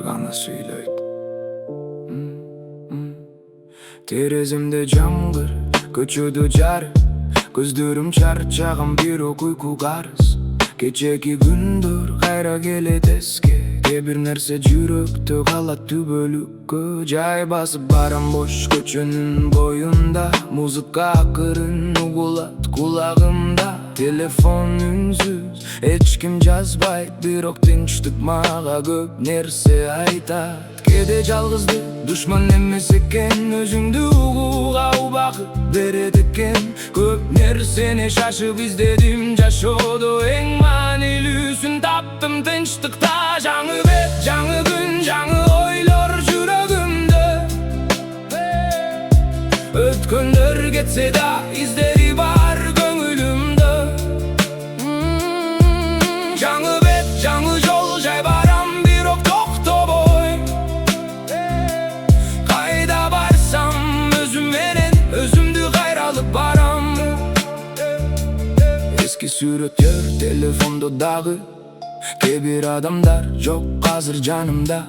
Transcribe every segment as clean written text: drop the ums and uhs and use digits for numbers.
gana süyleydi. Terezimde jamgır, köçüdü jar. Gözlerim çarçağım bir ok uyku garız. Keçeki gündür kayra gelet eski. Bir nerse жүрөктө калат түбөлүккө. Жай басып барам бош көчөнүн боюнда. Музыка акырын угулат кулагымда. Телефон үнсүз, эч ким жазбайт. Бирок тынчтык мага көп нерсе айтат. Кээде жалгыздык душман эмес экен. Өзүңдү угууга убакыт берет экен. Көп нерсени шашып издедим жашоодо. Эң маанилүүсүн таптым тынчтыкта. Жаңы бет, жаңы күн, жаңы ойлор жүрөгүмдө. Өткөндөр кетсе да издери бар көңүлүмдө. Жаңы бет, жаңы жол, жай барам бирок токтобой. Кайда барсам өзүм менен өзүмдү кайралып барам. Эски сүрөттөр телефондо дагы. Кээ адамдар жок азыр жанымда.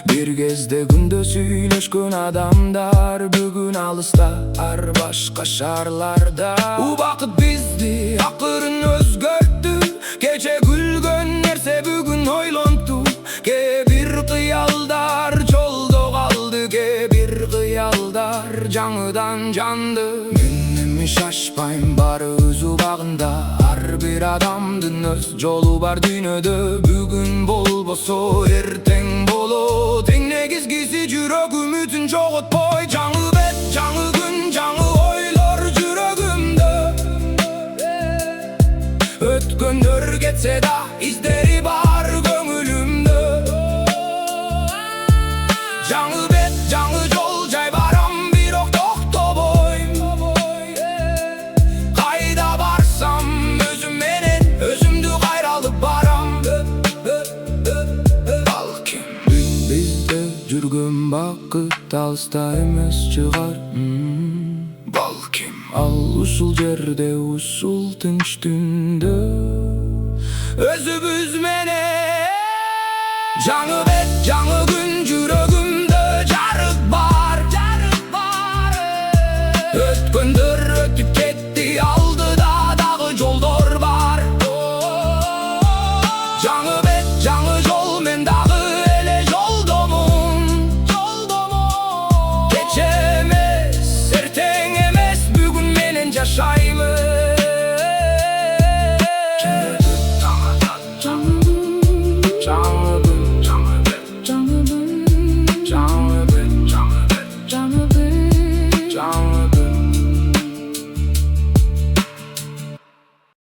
Бир кезде күндө сүйлөшкөн адамдар бүгүн алыста, ар башка шаарларда. Убакыт бизди акырын өзгөрттү. Кече күлгөн нерсе бүгүн ойлонту. Кээ бир кыялдар жолдо калды. Кээ бир кыялдар жаңыдан жанды. Мен эми шашпайм, баары өз убагында. Ар бир адамдын өз жолу бар дүйнөдө. Бүгүн болбосо эртең болот. Эң негизгиси жүрөк үмүтүн жоготпой. Жаңы бет, жаңы күн, жаңы ойлор жүрөгүмдө. Өткөндөр кетсе да издери бар көңүлүмдө. Жаңы бет, жаңы жол, жай барам бирок токтобой. Кайда барсам өзүм менен өзүмдү кайралып барам. Балким бизде жүргөн бакыт алыста эмес чыгар. Балким ал ушул жерде, ушул тынч түндө өзүбүз менен. Жаңы бет, жаңы күн, жүрөгүмдө жарык бар. Өткөндөр өтүп кетти, алдыда дагы жолдор бар. Жаңы бет, жаңы жол, мен дагы эле жолдомун. Кече эмес, эртең эмес, бүгүн менен жашаймын.